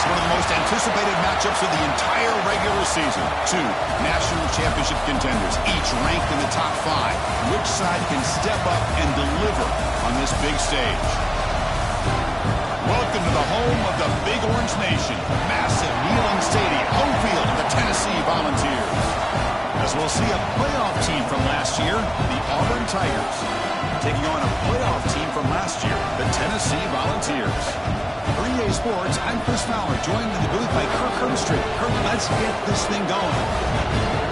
one of the most anticipated matchups of the entire regular season. Two national championship contenders, each ranked in the top 5. Which side can step up and deliver on this big stage? Welcome to the home of the Big Orange Nation. Massive Neyland Stadium, home field of the Tennessee Volunteers. As we'll see a playoff team from last year, the Auburn Tigers, taking on a playoff team from last year, the Tennessee Volunteers. For EA Sports, I'm Chris Fowler, joined in the booth by Kirk Herbstreit. Kirk, let's get this thing going.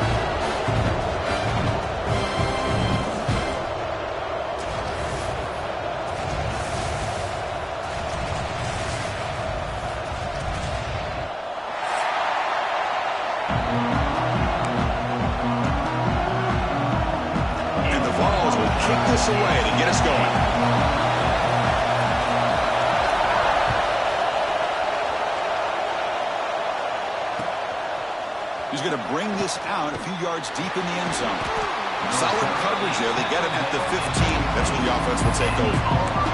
This away to get us going. He's going to bring this out a few yards deep in the end zone. Solid coverage there. They get him at the 15. That's where the offense will take over.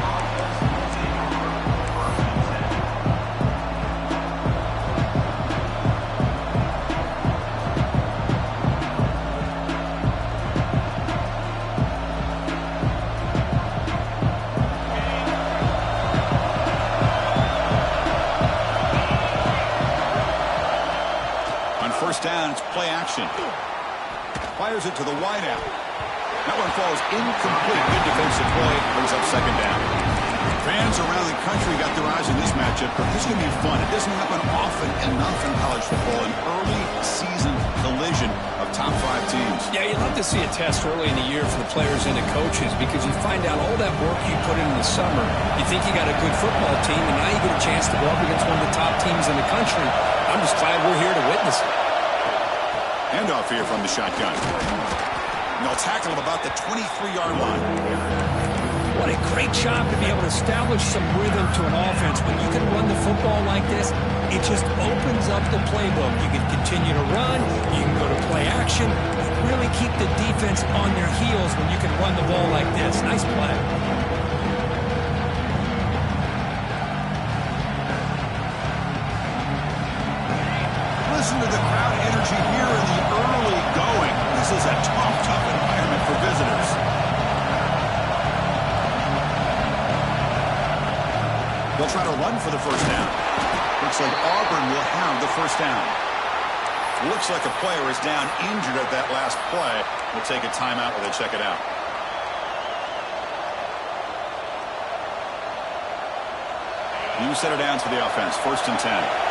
First down, it's play action. Fires it to the wideout. That one falls incomplete. Good defensive play. Brings up second down. Fans around the country got their eyes on this matchup. This is going to be fun. It doesn't happen often enough in college football. An early season collision of top 5 teams. Yeah, you'd love to see a test early in the year for the players and the coaches because you find out all that work you put in the summer. You think you got a good football team, and now you get a chance to go up against one of the top teams in the country. I'm just glad we're here to witness it. Handoff here from the shotgun. And they'll tackle him about the 23-yard line. What a great job to be able to establish some rhythm to an offense. When you can run the football like this, it just opens up the playbook. You can continue to run. You can go to play action. Really keep the defense on their heels when you can run the ball like this. Nice play. Listen to the crowd energy here in the early going. This is a tough environment for visitors. They'll try to run for the first down. Looks like Auburn will have the first down. Looks like a player is down injured at that last play. We'll take a timeout while they check it out. New set of downs for the offense. 1st and 10.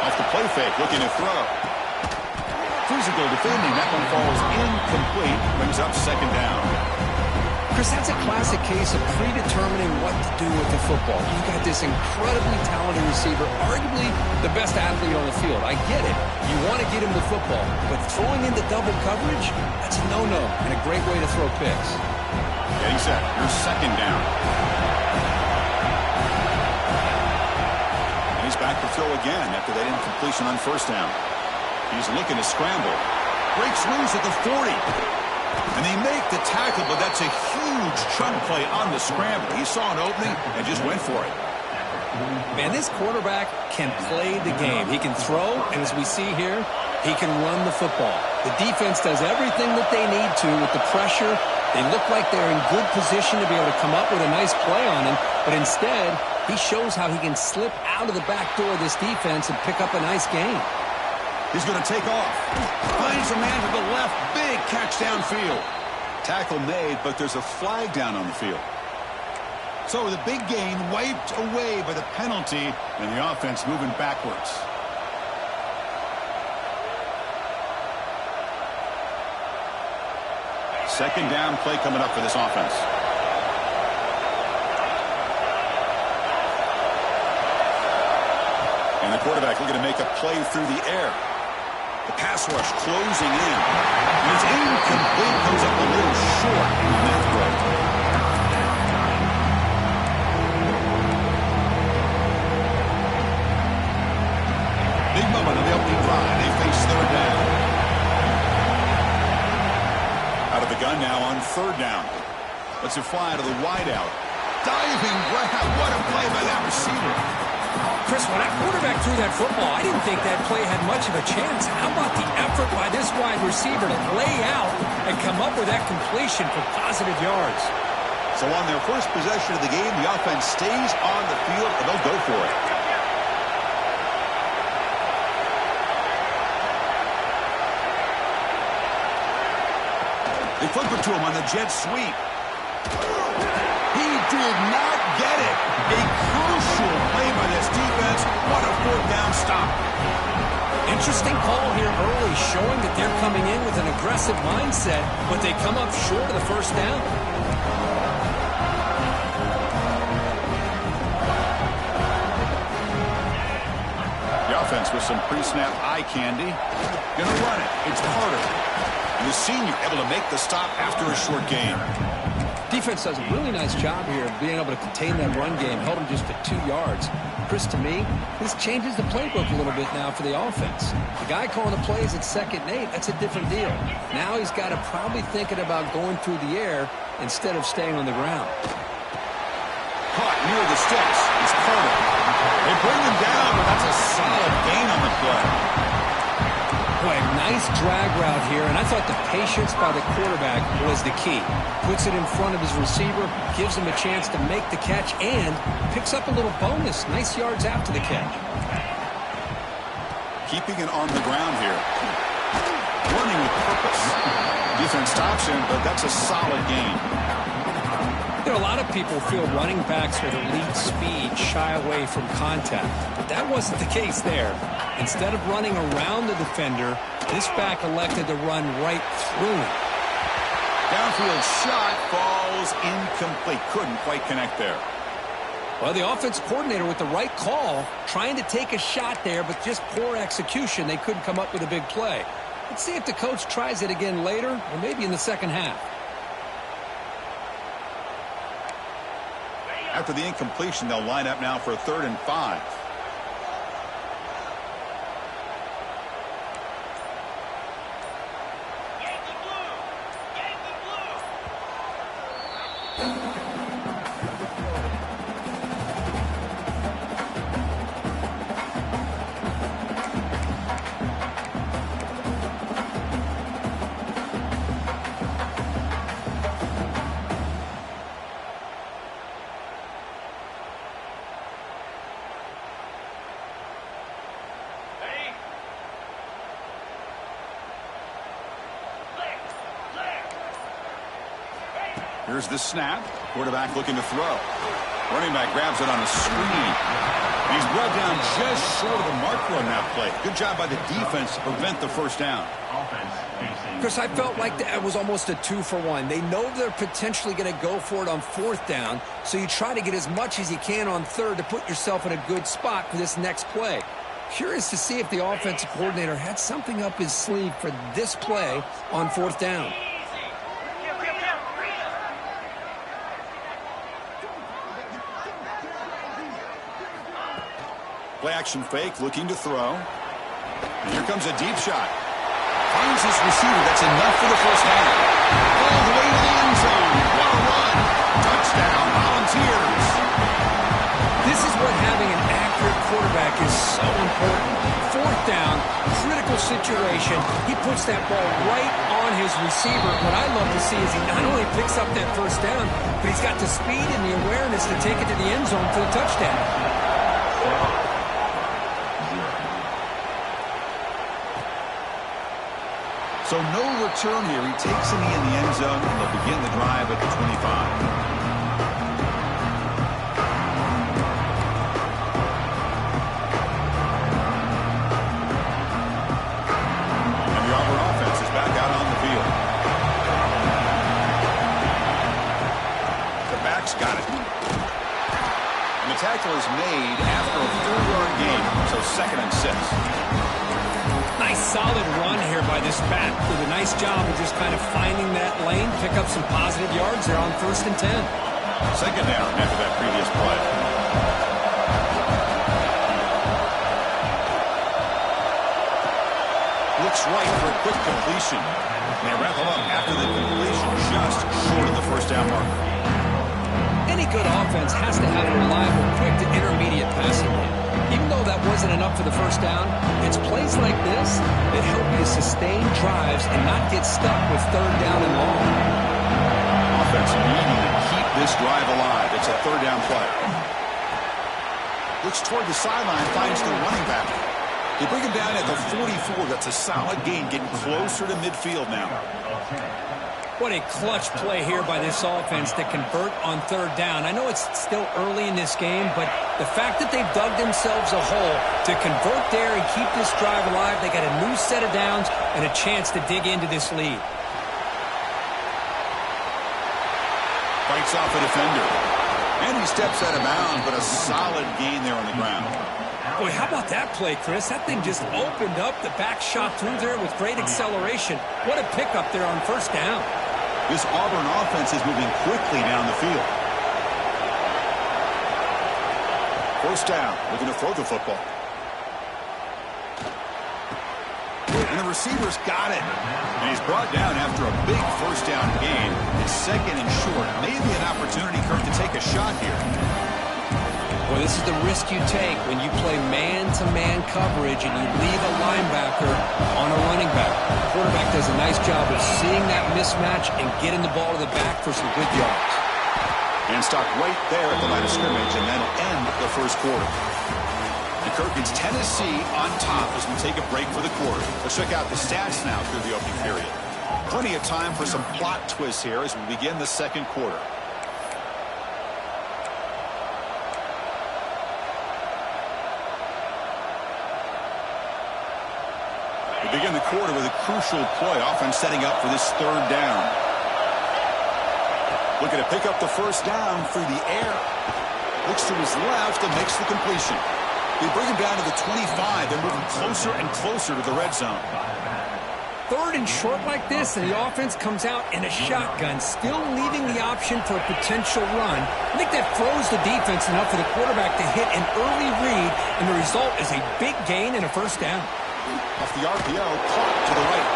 Off the play fake, looking to throw. Physical defending. That one falls incomplete. Brings up second down. Chris, that's a classic case of predetermining what to do with the football. You got this incredibly talented receiver, arguably the best athlete on the field. I get it. You want to get him the football, but throwing into double coverage, that's a no-no and a great way to throw picks. Getting set. Here's second down. Back to throw again after that incompletion on first down. He's looking to scramble. Breaks loose at the 40. And they make the tackle, but that's a huge chunk play on the scramble. He saw an opening and just went for it. Man, this quarterback can play the game. He can throw, and as we see here, he can run the football. The defense does everything that they need to with the pressure. They look like they're in good position to be able to come up with a nice play on him, but instead, he shows how he can slip out of the back door of this defense and pick up a nice gain. He's going to take off. Finds a man to the left. Big catch downfield. Tackle made, but there's a flag down on the field. So the big gain wiped away by the penalty, and the offense moving backwards. Second down play coming up for this offense. And the quarterback looking to make a play through the air. The pass rush closing in. And it's incomplete. Comes up a little short on that throw. Big moment on the opening drive. They face third down. Out of the gun now on third down. Let's it fly to the wideout. diving grab. What a play by that receiver. Chris, when that quarterback threw that football, I didn't think that play had much of a chance. How about the effort by this wide receiver to lay out and come up with that completion for positive yards? So on their first possession of the game, the offense stays on the field, and they'll go for it. They flip it to him on the jet sweep. He did not get it. A crucial play by this defense. What a fourth down stop. Interesting call here early, showing that they're coming in with an aggressive mindset, but they come up short of the first down. The offense with some pre-snap eye candy. Gonna run it. It's Carter. And the senior able to make the stop after a short game. Defense does a really nice job here of being able to contain that run game. Held him just to 2 yards. Chris, to me, this changes the playbook a little bit now for the offense. The guy calling the plays at 2nd and 8, that's a different deal. Now he's got to probably thinking about going through the air instead of staying on the ground. Caught near the sticks. It's Carter. They bring him down, but that's a solid gain on the play. Boy, nice drag route here, and I thought the patience by the quarterback was the key. Puts it in front of his receiver, gives him a chance to make the catch, and picks up a little bonus. Nice yards after the catch. Keeping it on the ground here. Running with purpose. Defense stops him, but that's a solid gain. You know, a lot of people feel running backs with elite speed shy away from contact, but that wasn't the case there. Instead of running around the defender, this back elected to run right through him. Downfield shot falls incomplete. Couldn't quite connect there. Well, the offense coordinator with the right call, trying to take a shot there, but just poor execution. They couldn't come up with a big play. Let's see if the coach tries it again later, or maybe in the second half. After the incompletion, they'll line up now for a 3rd and 5. Here's the snap. Quarterback looking to throw. Running back grabs it on a screen. He's brought down just short of the marker on that play. Good job by the defense to prevent the first down. Chris, I felt like that was almost a 2-for-1. They know they're potentially going to go for it on 4th down, so you try to get as much as you can on 3rd to put yourself in a good spot for this next play. Curious to see if the offensive coordinator had something up his sleeve for this play on 4th down. Play action fake, looking to throw. And here comes a deep shot. Finds his receiver. That's enough for the first down. All the way to the end zone. What a run. Touchdown, Volunteers. This is what having an accurate quarterback is so important. 4th down, critical situation. He puts that ball right on his receiver. What I love to see is he not only picks up that first down, but he's got the speed and the awareness to take it to the end zone for the touchdown. So no return here. He takes a knee in the end zone, and they'll begin the drive at the 25. And the Auburn offense is back out on the field. The back's got it. And the tackle is made after a 4-yard gain, so 2nd and 6. Nice solid run here by this back. Did a nice job of just kind of finding that lane, pick up some positive yards there on 1st and 10. 2nd down after that previous play. Looks right for a quick completion. And they wrap him up after the completion, just short of the first down marker. Any good offense has to have a reliable, quick to intermediate passing game. Even though that wasn't enough for the first down, it's plays like this that help you sustain drives and not get stuck with third down and long. Offense needing to keep this drive alive. It's a third down play. Looks toward the sideline, finds the running back. They bring him down at the 44. That's a solid gain, getting closer to midfield now. What a clutch play here by this offense to convert on third down. I know it's still early in this game, but the fact that they've dug themselves a hole to convert there and keep this drive alive, they got a new set of downs and a chance to dig into this lead. Fights off a defender. And he steps out of bounds, but a solid gain there on the ground. Boy, how about that play, Chris? That thing just opened up. The back shot through there with great acceleration. What a pickup there on first down. This Auburn offense is moving quickly down the field. First down, looking to throw the football. And the receiver's got it. And he's brought down after a big first down gain. It's second and short. Maybe an opportunity, Kirk, to take a shot here. Well, this is the risk you take when you play man-to-man coverage and you leave a linebacker on a running back. The quarterback does a nice job of seeing that mismatch and getting the ball to the back for some good yards. And stop right there at the line of scrimmage, and that'll end the first quarter. And Kirk, it's Tennessee on top as we take a break for the quarter. Let's check out the stats now through the opening period. Plenty of time for some plot twists here as we begin the second quarter. We begin the quarter with a crucial play, offense setting up for this third down. Looking to pick up the first down through the air. Looks to his left and makes the completion. They bring him down to the 25. They're moving closer and closer to the red zone. Third and short like this, and the offense comes out in a shotgun, still leaving the option for a potential run. I think that throws the defense enough for the quarterback to hit an early read, and the result is a big gain and a first down. Off the RPO, clock to the right.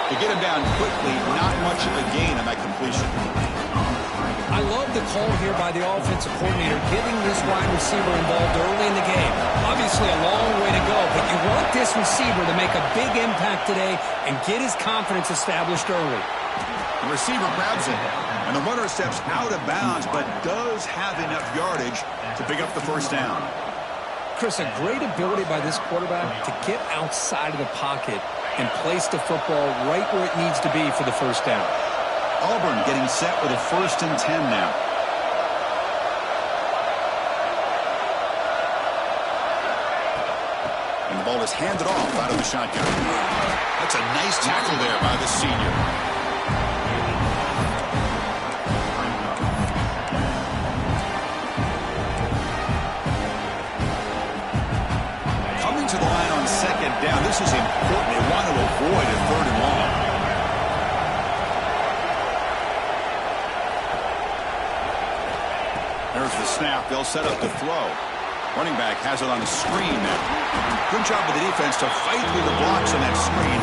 They get him down quickly, not much of a gain on that completion. I love the call here by the offensive coordinator, getting this wide receiver involved early in the game. Obviously a long way to go, but you want this receiver to make a big impact today and get his confidence established early. The receiver grabs it, and the runner steps out of bounds, but does have enough yardage to pick up the first down. Chris, a great ability by this quarterback to get outside of the pocket and place the football right where it needs to be for the first down. Auburn getting set with a 1st and 10 now. And the ball is handed off out of the shotgun. That's a nice tackle there by the senior. Coming to the line on second down. This is important. They want to avoid a third and long. There's the snap. They'll set up the throw. Running back has it on the screen now. Good job of the defense to fight through the blocks on that screen.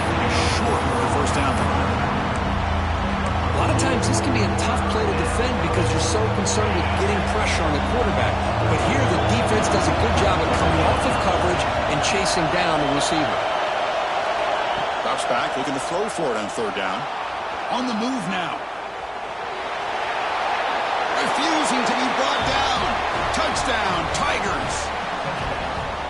Short of the first down. A lot of times this can be a tough play to defend because you're so concerned with getting pressure on the quarterback. But here the defense does a good job of coming off of coverage and chasing down the receiver. Drops back, looking to throw for it on third down. On the move now. Refusing to be brought down. Touchdown, Tigers.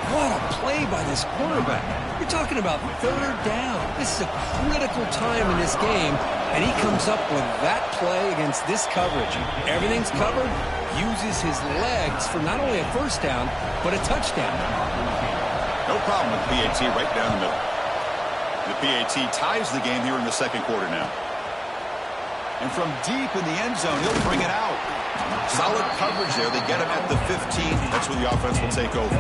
What a play by this quarterback. You're talking about third down. This is a critical time in this game, and he comes up with that play against this coverage. Everything's covered, uses his legs for not only a first down, but a touchdown. No problem with the PAT right down the middle. The PAT ties the game here in the second quarter now. And from deep in the end zone, he'll bring it out. Solid coverage there. They get him at the 15. That's where the offense will take over.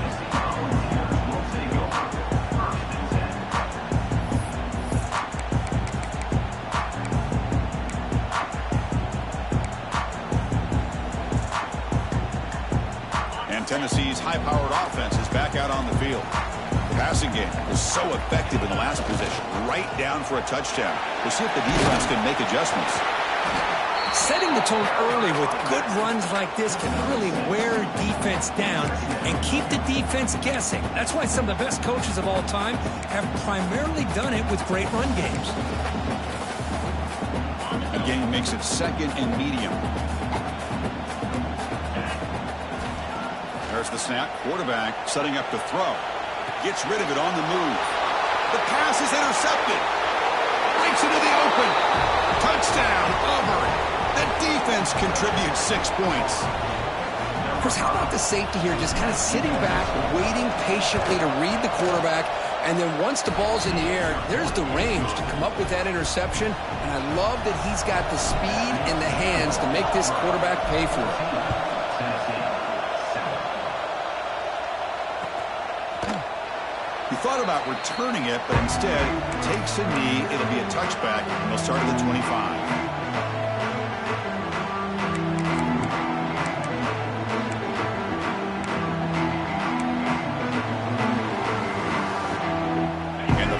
And Tennessee's high-powered offense is back out on the field. The passing game was so effective in the last possession, right down for a touchdown. We'll see if the defense can make adjustments. Setting the tone early with good runs like this can really wear defense down and keep the defense guessing. That's why some of the best coaches of all time have primarily done it with great run games. The game makes it 2nd and medium. There's the snap. Quarterback setting up to throw. Gets rid of it on the move. The pass is intercepted. Breaks into the open. Touchdown, Auburn. The defense contributes 6 points. Chris, how about the safety here just kind of sitting back, waiting patiently to read the quarterback, and then once the ball's in the air, there's the range to come up with that interception, and I love that he's got the speed in the hands to make this quarterback pay for it. He thought about returning it, but instead takes a knee. It'll be a touchback. He'll start at the 25.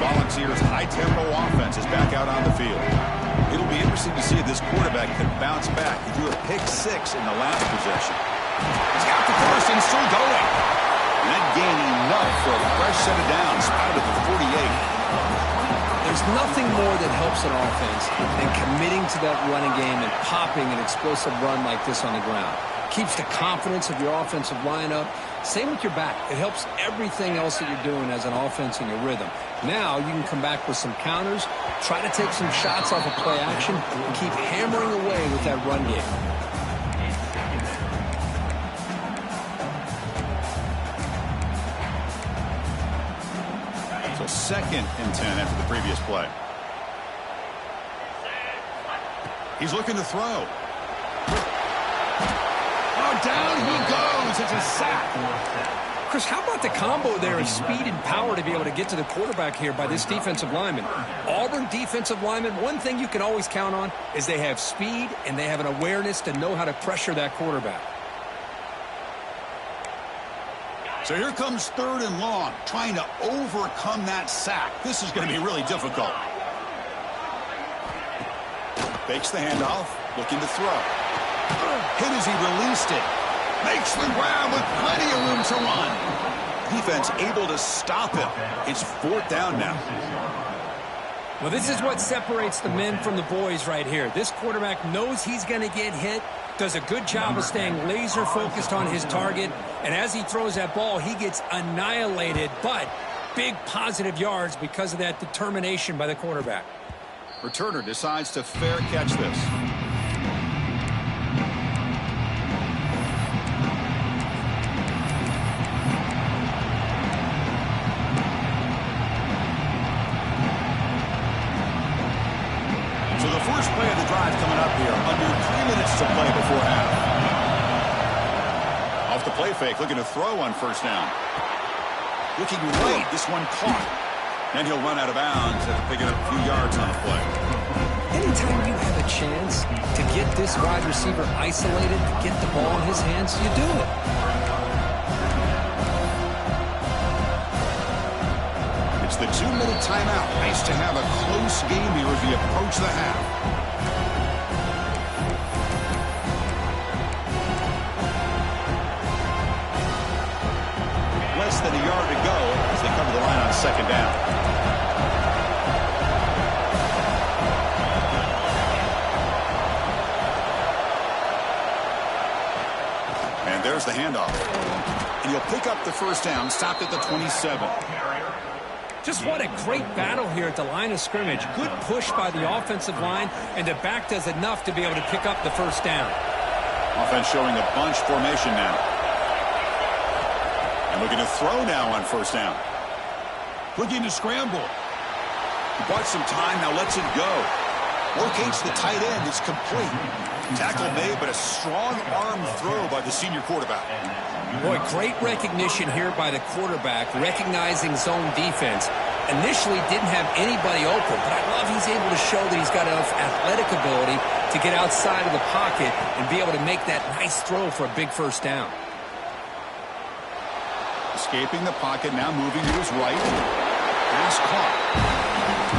Volunteers' high-tempo offense is back out on the field. It'll be interesting to see if this quarterback can bounce back. He threw a pick 6 in the last possession. He's got the first and still going. And that gained enough for a fresh set of downs out of the 48. There's nothing more that helps an offense than committing to that running game and popping an explosive run like this on the ground. Keeps the confidence of your offensive lineup. Same with your back. It helps everything else that you're doing as an offense in your rhythm. Now you can come back with some counters, try to take some shots off of play action, and keep hammering away with that run game. So 2nd and 10 after the previous play. He's looking to throw. Oh, down he goes. It's a sack. Chris, how about the combo there of speed and power to be able to get to the quarterback here by this defensive lineman? Auburn defensive lineman, one thing you can always count on is they have speed and they have an awareness to know how to pressure that quarterback. So here comes 3rd and long, trying to overcome that sack. This is going to be really difficult. Fakes the handoff, looking to throw. Hit as he released it. Makes the grab with plenty of room to run. Defense able to stop him. It's 4th down now. Well, this is what separates the men from the boys right here. This quarterback knows he's going to get hit, does a good job of staying laser focused on his target, and as he throws that ball, he gets annihilated, but big positive yards because of that determination by the quarterback. Returner decides to fair catch this. So the first play of the drive coming up here, under 3 minutes to play before half. Off the play fake, looking to throw on 1st down. Looking right, this one caught. And he'll run out of bounds after picking up a few yards on the play. Anytime you have a chance to get this wide receiver isolated, to get the ball in his hands, you do it. It's the 2-minute timeout. Nice to have a close game here as we approach the half. Less than a yard to go as they cover the line on 2nd down. And there's the handoff. And he'll pick up the 1st down, stopped at the 27. Just what a great battle here at the line of scrimmage. Good push by the offensive line, and the back does enough to be able to pick up the 1st down. Offense showing a bunch formation now. And looking to throw now on 1st down. Looking to scramble. He bought some time, now lets it go. Locates the tight end, it's complete. Tackle made, but a strong arm throw by the senior quarterback. Boy, great recognition here by the quarterback, recognizing zone defense. Initially didn't have anybody open, but I love he's able to show that he's got enough athletic ability to get outside of the pocket and be able to make that nice throw for a big 1st down. Escaping the pocket, now moving to his right. Pass caught.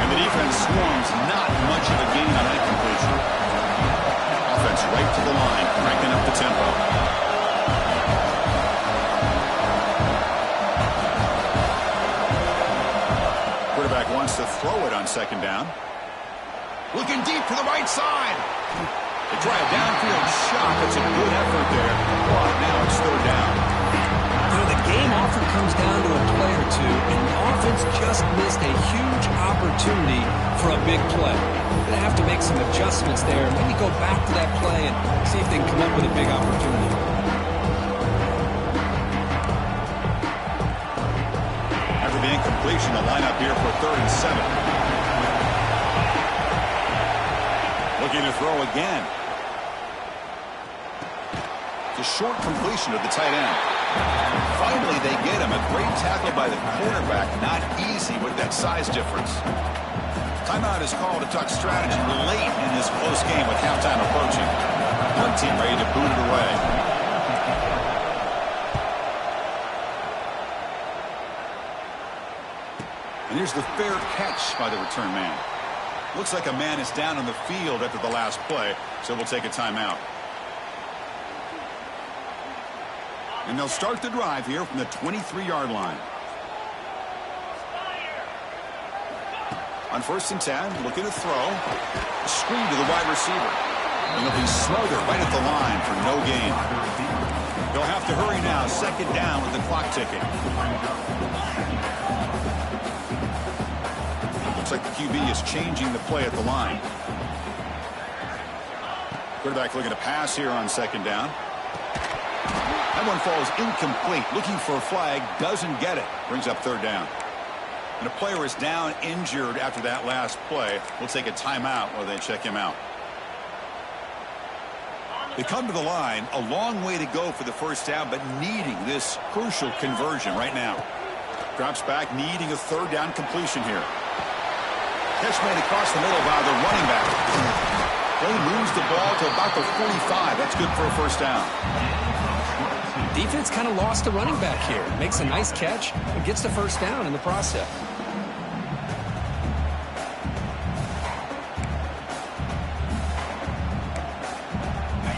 And the defense swarms, not much of a gain on that completion. Offense right to the line, cranking up the tempo. Quarterback wants to throw it on second down. Looking deep to the right side. They try a downfield shot. That's a good effort there. But now it's third down. You know, the game often comes down to a play or two, and the offense just missed a huge opportunity for a big play. They're going to have to make some adjustments there. Maybe go back to that play and see if they can come up with a big opportunity. After the incompletion, the lineup here for 3rd and 7. Looking to throw again. It's a short completion to the tight end. Finally, they get him. A great tackle by the quarterback. Not easy with that size difference. Timeout is called to talk strategy late in this close game with halftime approaching. One team ready to boot it away. And here's the fair catch by the return man. Looks like a man is down on the field after the last play, so we'll take a timeout. And they'll start the drive here from the 23-yard line. On 1st and 10, looking to throw. Screen to the wide receiver. And he'll be smothered right at the line for no gain. They'll have to hurry now. 2nd down with the clock ticking. Looks like the QB is changing the play at the line. Quarterback looking to pass here on 2nd down. That one falls incomplete. Looking for a flag. Doesn't get it. Brings up 3rd down. And a player is down injured after that last play. We'll take a timeout while they check him out. They come to the line. A long way to go for the 1st down, but needing this crucial conversion right now. Drops back, needing a 3rd down completion here. Catch made across the middle by the running back. They moves the ball to about the 45. That's good for a 1st down. Defense kind of lost the running back here. Makes a nice catch and gets the 1st down in the process.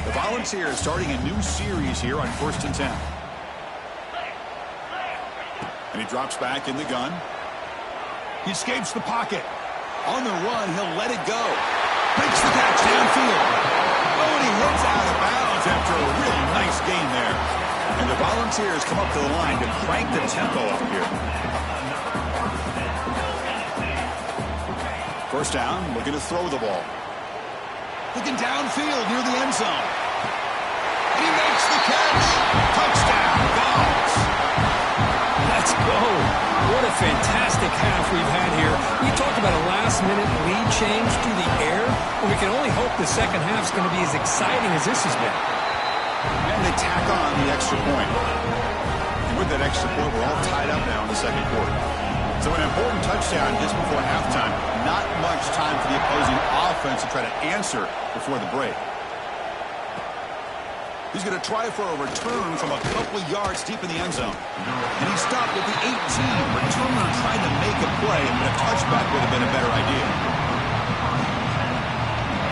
The Volunteers starting a new series here on 1st and 10. And he drops back in the gun. He escapes the pocket. On the run, he'll let it go. Makes the catch downfield. Oh, and he hits out of bounds after a really nice gain there. And the Volunteers come up to the line to crank the tempo up here. 1st down, looking to throw the ball. Looking downfield near the end zone. And he makes the catch. Touchdown, Vols. Let's go. What a fantastic half we've had here. We talk about a last-minute lead change through the air, and we can only hope the second half is going to be as exciting as this has been. And they tack on the extra point. And with that extra point, we're all tied up now in the 2nd quarter. So an important touchdown just before halftime. Not much time for the opposing offense to try to answer before the break. He's going to try for a return from a couple of yards deep in the end zone. And he stopped at the 18. Returner trying to make a play, but a touchback would have been a better idea.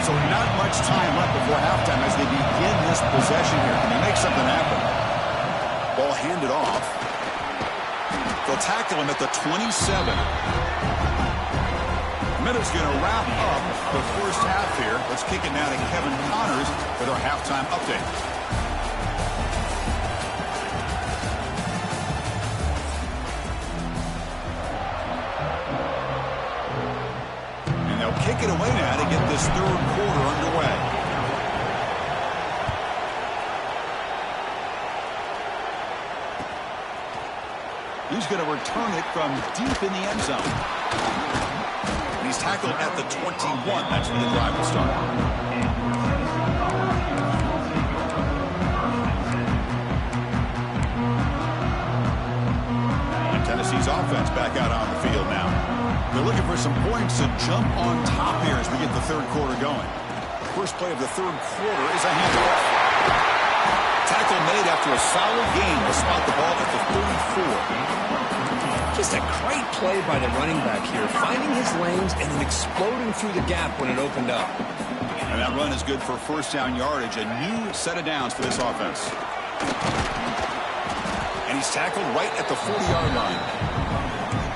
So not much time left before halftime as they begin this possession here. Can they make something happen? Ball handed off. They'll tackle him at the 27. Minute's going to wrap up the 1st half here. Let's kick it now to Kevin Connors with our halftime update. And they'll kick it away now to get this 3rd quarter underway. He's going to return it from deep in the end zone. And he's tackled at the 21. That's where the drive will start. And Tennessee's offense back out on the field now. They're looking for some points to jump on top here as we get the 3rd quarter going. First play of the 3rd quarter is a handoff. Tackle made after a solid gain to spot the ball at the 34. Just a great play by the running back here, finding his lanes and then exploding through the gap when it opened up. And that run is good for first down yardage, a new set of downs for this offense. And he's tackled right at the 40-yard line.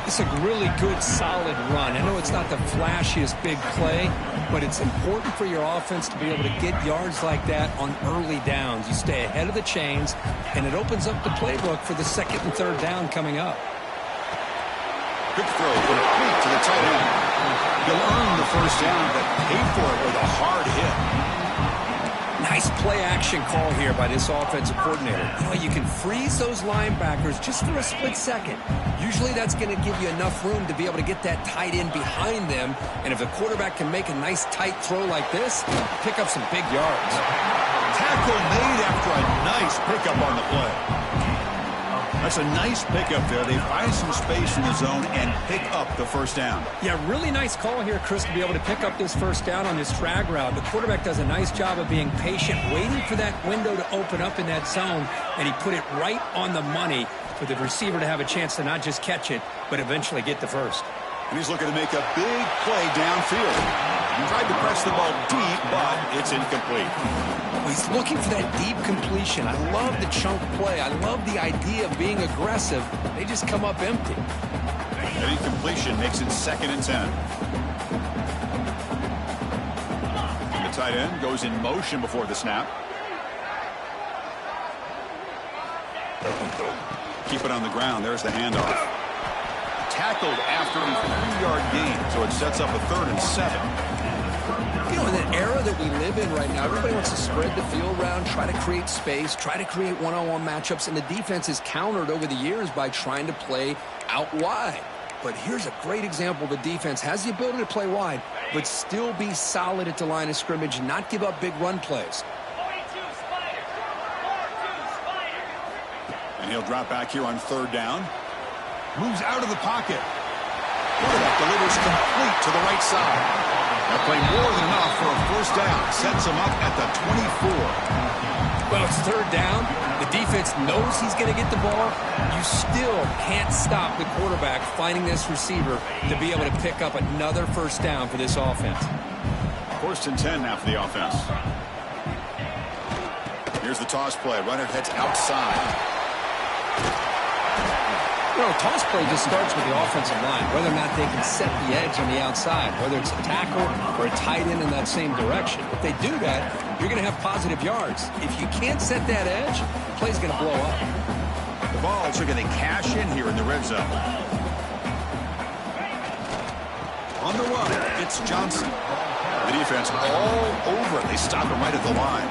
It's a really good, solid run. I know it's not the flashiest big play, but it's important for your offense to be able to get yards like that on early downs. You stay ahead of the chains, and it opens up the playbook for the second and third down coming up. Quick throw complete to the tight end. He'll earn the first down, but pay for it with a hard hit. Nice play-action call here by this offensive coordinator. You can freeze those linebackers just for a split second. Usually that's going to give you enough room to be able to get that tight end behind them. And if the quarterback can make a nice tight throw like this, pick up some big yards. Tackle made after a nice pickup on the play. That's a nice pickup there. They find some space in the zone and pick up the first down. Yeah, really nice call here, Chris, to be able to pick up this first down on this drag route. The quarterback does a nice job of being patient, waiting for that window to open up in that zone, and he put it right on the money for the receiver to have a chance to not just catch it, but eventually get the first. And he's looking to make a big play downfield. He tried to press the ball deep, but it's incomplete. He's looking for that deep completion. I love the chunk play. I love the idea of being aggressive. They just come up empty. That incompletion makes it 2nd and 10. The tight end goes in motion before the snap. Keep it on the ground. There's the handoff. Tackled after a 3-yard gain, so it sets up a 3rd and 7. In the era that we live in right now, everybody wants to spread the field around, try to create space, try to create one-on-one matchups, and the defense is countered over the years by trying to play out wide. But here's a great example. The defense has the ability to play wide, but still be solid at the line of scrimmage and not give up big run plays. And he'll drop back here on 3rd down. Moves out of the pocket. Quarterback delivers complete to the right side. That play more than enough for a first down. Sets him up at the 24. Well, it's 3rd down. The defense knows he's going to get the ball. You still can't stop the quarterback finding this receiver to be able to pick up another first down for this offense. 1st and 10 now for the offense. Here's the toss play. Runner heads outside. Toss play just starts with the offensive line, whether or not they can set the edge on the outside, whether it's a tackle or a tight end in that same direction. If they do that, you're going to have positive yards. If you can't set that edge, the play's going to blow up. The Vols are going to cash in here in the red zone. On the run, it's Johnson. The defense all over it. They stop him right at the line.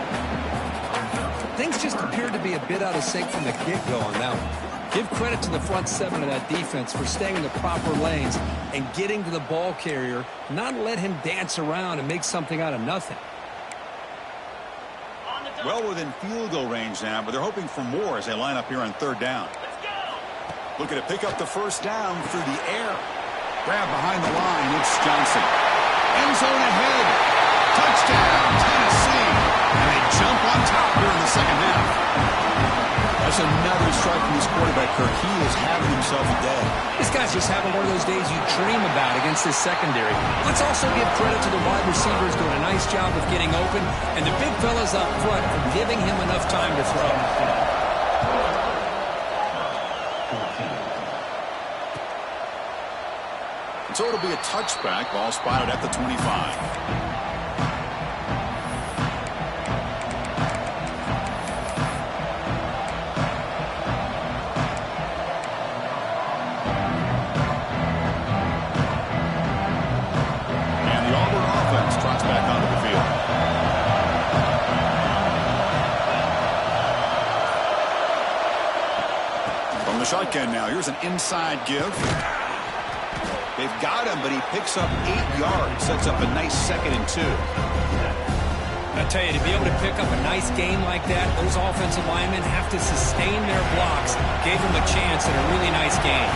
Things just appeared to be a bit out of sync from the get-go on that one. Give credit to the front 7 of that defense for staying in the proper lanes and getting to the ball carrier, not let him dance around and make something out of nothing. Well within field goal range now, but they're hoping for more as they line up here on 3rd down. Looking to pick up the first down through the air. Grab behind the line, it's Johnson. End zone ahead. Touchdown, Tennessee. And they jump on top here in the second half. That's another strike from his quarterback, Kirk. He is having himself a day. This guy's just having one of those days you dream about against this secondary. Let's also give credit to the wide receivers doing a nice job of getting open, and the big fellas up front for giving him enough time to throw. And so it'll be a touchback. Ball spotted at the 25. Shotgun now. Here's an inside give. They've got him, but he picks up 8 yards. Sets up a nice 2nd and 2. I tell you, to be able to pick up a nice game like that, those offensive linemen have to sustain their blocks. Gave them a chance at a really nice game.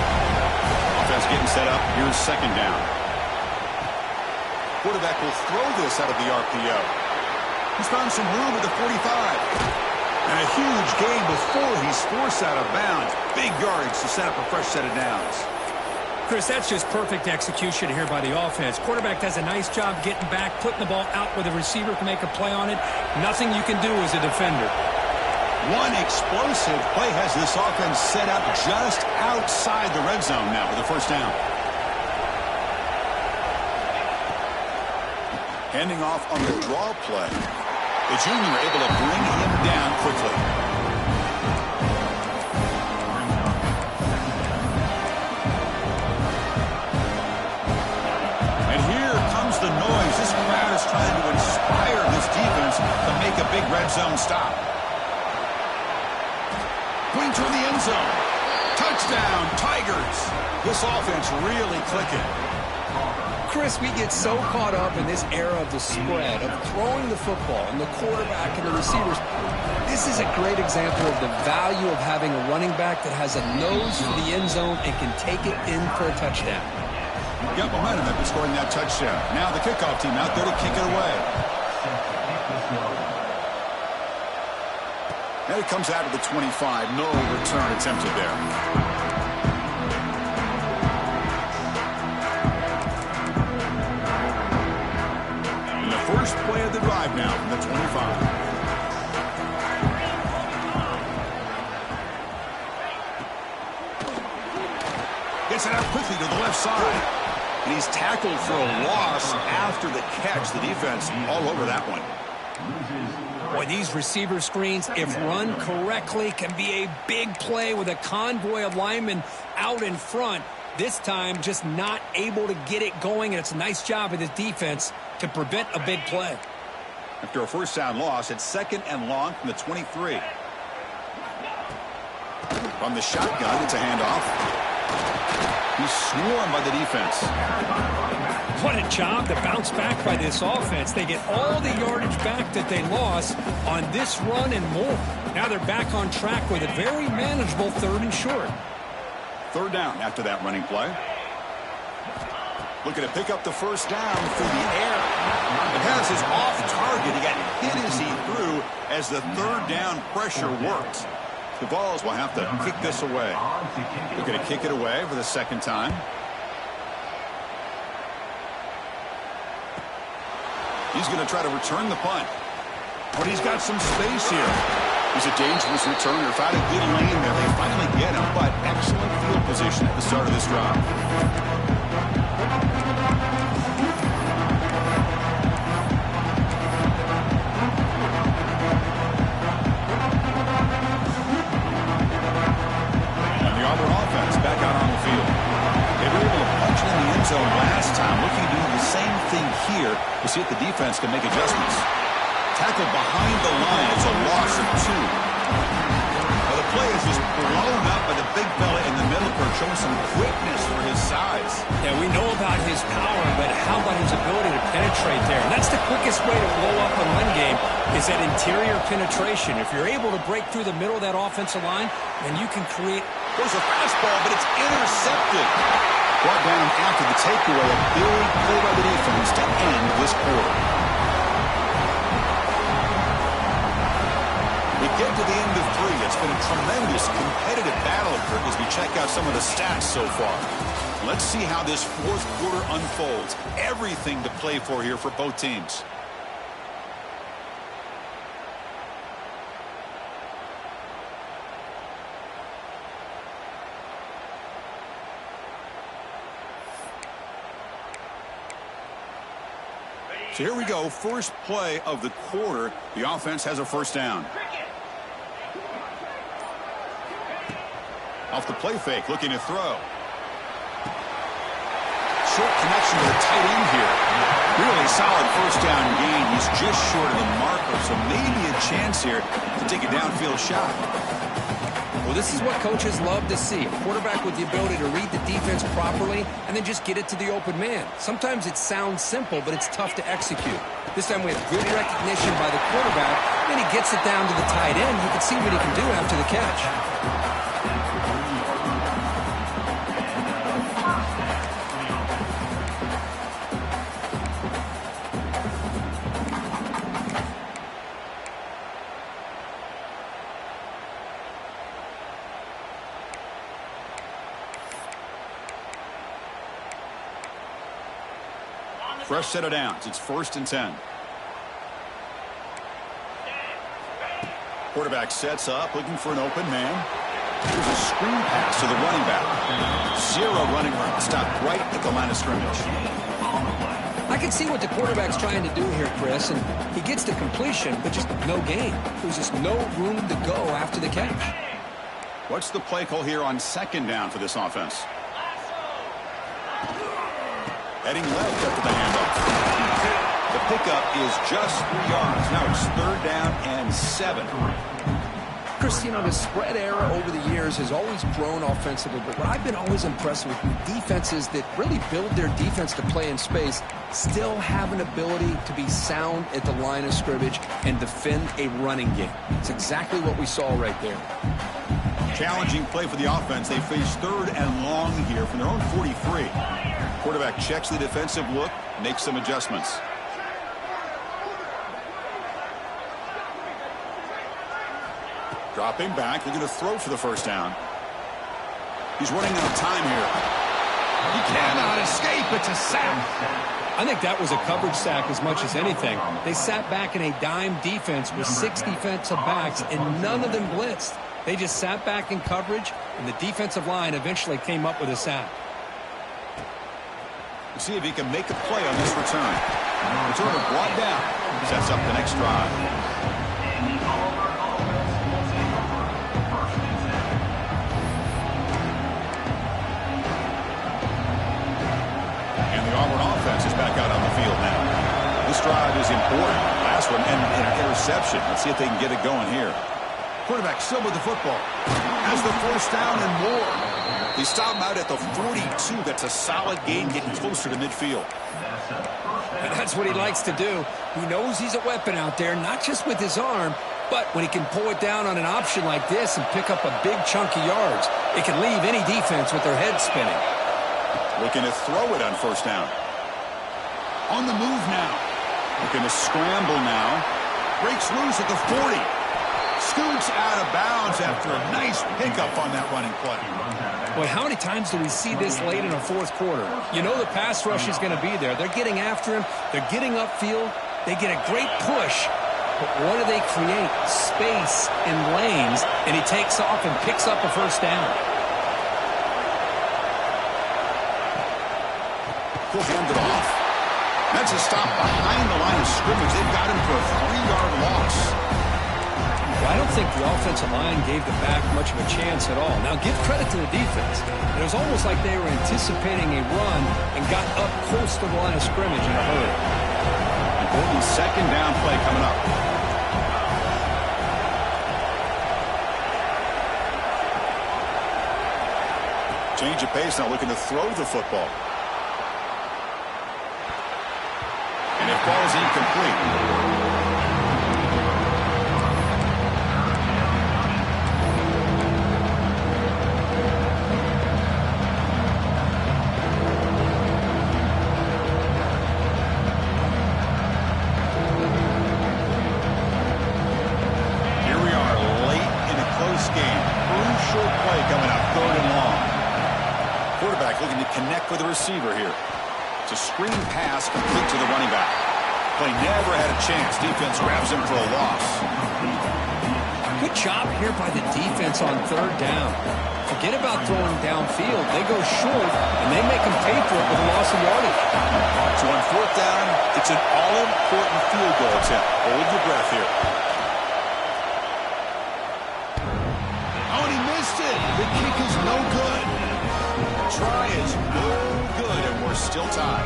Offense getting set up. Here's 2nd down. Quarterback will throw this out of the RPO. He's found some room at the 45. And a huge gain before he's forced out of bounds. Big yardage to set up a fresh set of downs. Chris, that's just perfect execution here by the offense. Quarterback does a nice job getting back, putting the ball out where the receiver can make a play on it. Nothing you can do as a defender. One explosive play has this offense set up just outside the red zone now with a first down. Handing off on the draw play. The junior able to bring him down quickly. The noise. This crowd is trying to inspire this defense to make a big red zone stop. Going toward the end zone. Touchdown, Tigers. This offense really clicking. Chris, we get so caught up in this era of the spread, of throwing the football and the quarterback and the receivers. This is a great example of the value of having a running back that has a nose for the end zone and can take it in for a touchdown. Got momentum after scoring that touchdown. Now the kickoff team out there to kick it away. And it comes out of the 25. No return attempted there. And the first play of the drive now from the 25. Gets it out quickly to the left side. And he's tackled for a loss after the catch. The defense all over that one. Boy, these receiver screens, if run correctly, can be a big play with a convoy of linemen out in front. This time, just not able to get it going, and it's a nice job of this defense to prevent a big play. After a first down loss, it's 2nd and long from the 23. From the shotgun, it's a handoff. He's swarmed by the defense. What a job to bounce back by this offense. They get all the yardage back that they lost on this run and more. Now they're back on track with a very manageable 3rd and short. 3rd down after that running play. Looking to pick up the first down through the air. It has his off target. He got hit as he threw as the 3rd down pressure worked. The Vols will have to kick this away. They're going to kick it away for the 2nd time. He's going to try to return the punt. But he's got some space here. He's a dangerous returner. Found a good lane there. They finally get him, but excellent field position at the start of this drive. Auburn offense back out on the field. They were able to punch it in the end zone last time. Looking to do the same thing here to see if the defense can make adjustments. Tackled behind the line. It's a loss of 2. Well, the play is just blown up by the big fella in the middle, showing some quickness for his size. Yeah, we know about his power, but how about his ability to penetrate there? And that's the quickest way to blow up a run game, is that interior penetration. If you're able to break through the middle of that offensive line, then you can create... There's a fastball, but it's intercepted. Brought down after the takeaway. A big play by the defense to end this quarter. We get to the end of 3. It's been a tremendous competitive battle as we check out some of the stats so far. Let's see how this 4th quarter unfolds. Everything to play for here for both teams. So here we go, first play of the quarter. The offense has a first down. Off the play fake, looking to throw. Short connection to the tight end here. Really solid first down gain. He's just short of the marker, so maybe a chance here to take a downfield shot. Well, this is what coaches love to see. A quarterback with the ability to read the defense properly and then just get it to the open man. Sometimes it sounds simple, but it's tough to execute. This time we have good recognition by the quarterback. Then he gets it down to the tight end. You can see what he can do after the catch. Fresh set of downs. It's 1st and 10. Quarterback sets up, looking for an open man. Here's a screen pass to the running back. 0 running room. Stopped right at the line of scrimmage. I can see what the quarterback's trying to do here, Chris, and he gets the completion, but just no gain. There's just no room to go after the catch. What's the play call here on 2nd down for this offense? Heading left after the handoff. The pickup is just 3 yards. Now it's 3rd down and 7. Chris, you know, the spread era over the years has always grown offensively, but what I've been always impressed with defenses that really build their defense to play in space still have an ability to be sound at the line of scrimmage and defend a running game. It's exactly what we saw right there. Challenging play for the offense. They face 3rd and long here from their own 43. Quarterback checks the defensive look, makes some adjustments. Dropping back, they're going to throw for the 1st down. He's running out of time here. He cannot escape. It's a sack. I think that was a coverage sack as much as anything. They sat back in a dime defense with 6 defensive backs, and none of them blitzed. They just sat back in coverage, and the defensive line eventually came up with a sack. We'll see if he can make a play on this return. Returner brought down. Sets up the next drive. Auburn offense is back out on the field now. This drive is important. Last one and an interception. Let's see if they can get it going here. Quarterback still with the football. Has the 1st down and more. They stop him out at the 42. That's a solid gain, getting closer to midfield. And that's what he likes to do. He knows he's a weapon out there, not just with his arm, but when he can pull it down on an option like this and pick up a big chunk of yards, it can leave any defense with their head spinning. Looking to throw it on 1st down. On the move now. Looking to scramble now. Breaks loose at the 40. Scoots out of bounds after a nice pickup on that running play. Boy, how many times do we see this late in a 4th quarter? You know the pass rush is going to be there. They're getting after him. They're getting upfield. They get a great push. But what do they create? Space and lanes. And he takes off and picks up a 1st down. He'll hand it off. That's a stop behind the line of scrimmage. They've got him for a 3-yard loss. Well, I don't think the offensive line gave the back much of a chance at all. Now, give credit to the defense. It was almost like they were anticipating a run and got up close to the line of scrimmage in a hurry. Important 2nd down play coming up. Change of pace now, looking to throw the football. And it falls incomplete. Here we are late in a close game. Crucial play coming up, 3rd and long. Quarterback looking to connect with the receiver here. It's a screen pass complete to the running back. Play never had a chance. Defense grabs him for a loss. Good job here by the defense on 3rd down. Forget about throwing downfield. They go short, and they make them pay for it with a loss of yardage. So on 4th down, it's an all-important field goal attempt. Hold your breath here. Oh, and he missed it. The kick is no good. Try is no good, and we're still tied.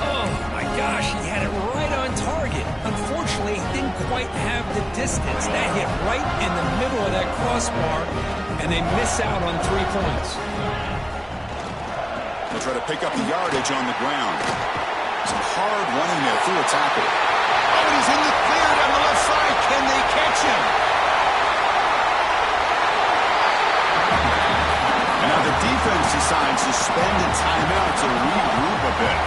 Oh, my gosh, he had it right on target. Unfortunately, he didn't quite have the distance. That hit right in the middle of that crossbar, and they miss out on 3 points. They'll try to pick up the yardage on the ground. Some hard running there through a tackle. Oh, and he's in the clear down the left side. Can they catch him? And now the defense decides to spend a timeout to regroup a bit.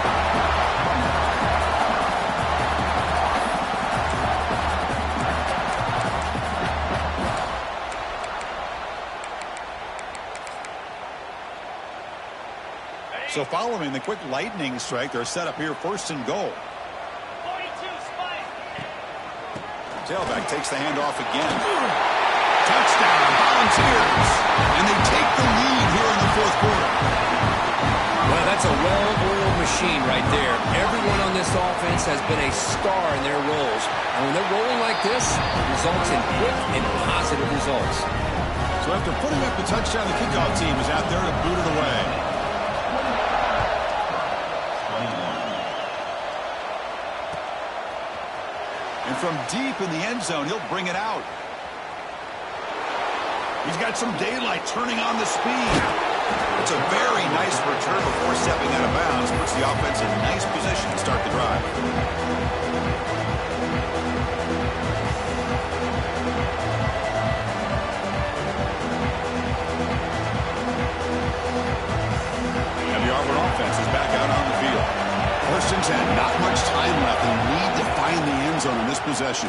So So following the quick lightning strike, they're set up here first and goal. 42, Spike. Tailback takes the handoff again. Touchdown, Volunteers. And they take the lead here in the fourth quarter. Well, that's a well-oiled machine right there. Everyone on this offense has been a star in their roles. And when they're rolling like this, it results in quick and positive results. So after putting up the touchdown, the kickoff team is out there to boot it away. And from deep in the end zone, he'll bring it out. He's got some daylight turning on the speed. It's a very nice return before stepping out of bounds. Puts the offense in a nice position to start the drive. And the Auburn offense is back out on the field. First and 10, not much time left. They need to find the end zone in this possession.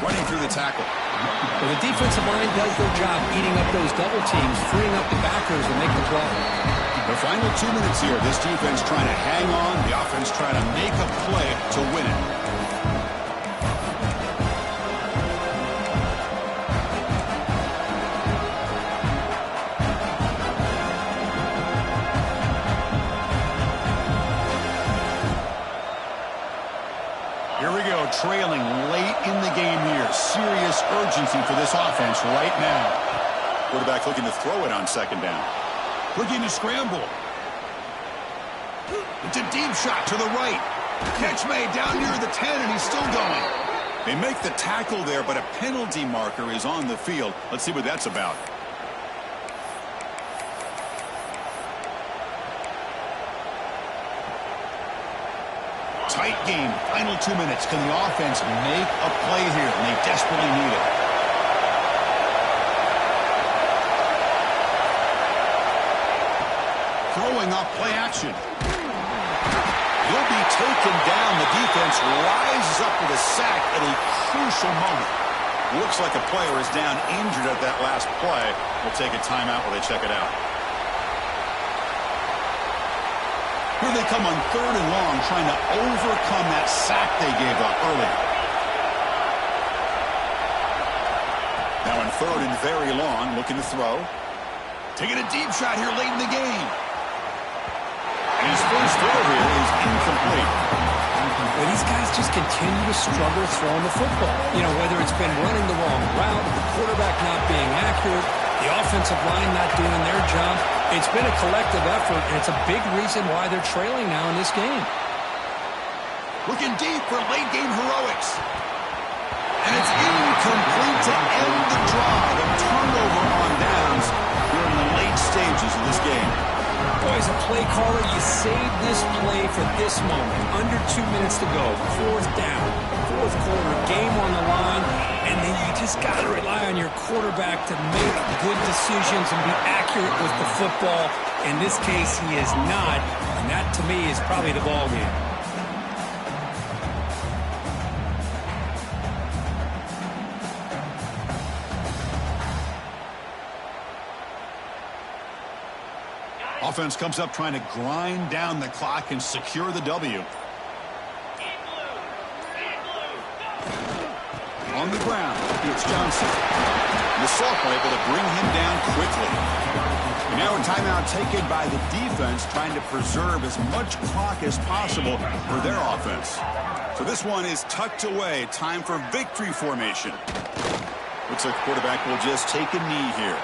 Running through the tackle. Well, the defensive line does their job eating up those double teams, freeing up the backers to make the play. The final 2 minutes here. This defense trying to hang on. The offense trying to make a play to win it. Here we go, trailing late in the game here. Serious urgency for this offense right now. Quarterback looking to throw it on second down. Looking to scramble. It's a deep shot to the right. Catch made down near the 10, and he's still going. They make the tackle there, but a penalty marker is on the field. Let's see what that's about. Tight game, final 2 minutes. Can the offense make a play here? And they desperately need it. Throwing off play action. He'll be taken down. The defense rises up with a sack at a crucial moment. Looks like a player is down injured at that last play. We'll take a timeout while they check it out. Here they come on third and long, trying to overcome that sack they gave up earlier. Now in third and very long, looking to throw. Taking a deep shot here late in the game. And his first throw here is incomplete. But these guys just continue to struggle throwing the football. You know, whether it's been running the wrong route, the quarterback not being accurate, the offensive line not doing their job. It's been a collective effort, and it's a big reason why they're trailing now in this game. Looking deep for late-game heroics. And it's incomplete to end the drive. A turnover on downs here in the late stages of this game. Boy, as a play caller, you save this play for this moment. Under 2 minutes to go. Fourth down. Fourth quarter. Game on the line. And then you just got to rely on your quarterback to make good decisions and be accurate with the football. In this case, he is not. And that, to me, is probably the ball game. Offense comes up trying to grind down the clock and secure the W. On the ground, it's Johnson. And the sophomore able to bring him down quickly. And now a timeout taken by the defense, trying to preserve as much clock as possible for their offense. So this one is tucked away. Time for victory formation. Looks like the quarterback will just take a knee here.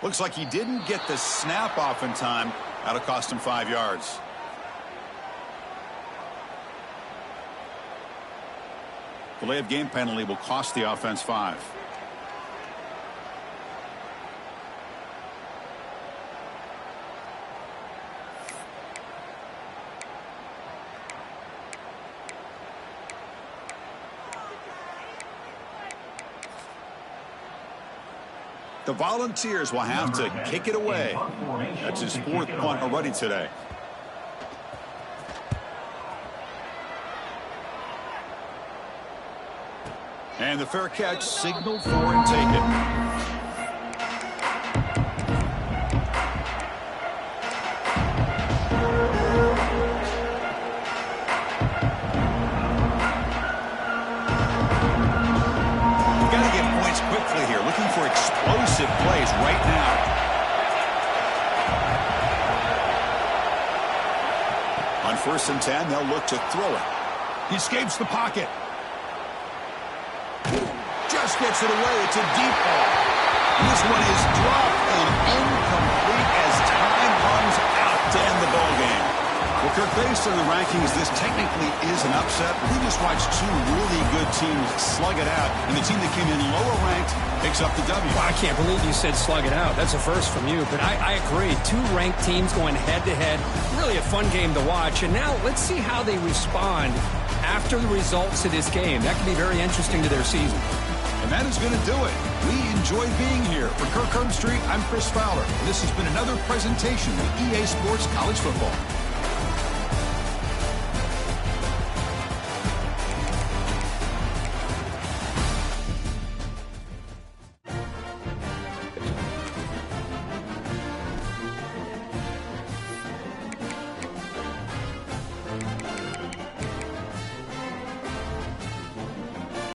Looks like he didn't get the snap off in time. That'll cost him 5 yards. Delay of game penalty will cost the offense 5. The Volunteers will have to kick it away. That's his 4th punt already today. And the fair catch signaled for and taken. Quickly here, looking for explosive plays right now. On 1st and 10, they'll look to throw it. He escapes the pocket. Just gets it away. It's a deep ball. And this one is dropped and incomplete as time runs out to end the ball game. Well, Kirk, based on the rankings, this technically is an upset. We just watched 2 really good teams slug it out, and the team that came in lower ranked picks up the W. Well, I can't believe you said slug it out. That's a first from you, but I agree. 2 ranked teams going head-to-head. Really a fun game to watch. And now let's see how they respond after the results of this game. That could be very interesting to their season. And that is going to do it. We enjoyed being here. For Kirk Herbstreit, I'm Chris Fowler. This has been another presentation of EA Sports College Football.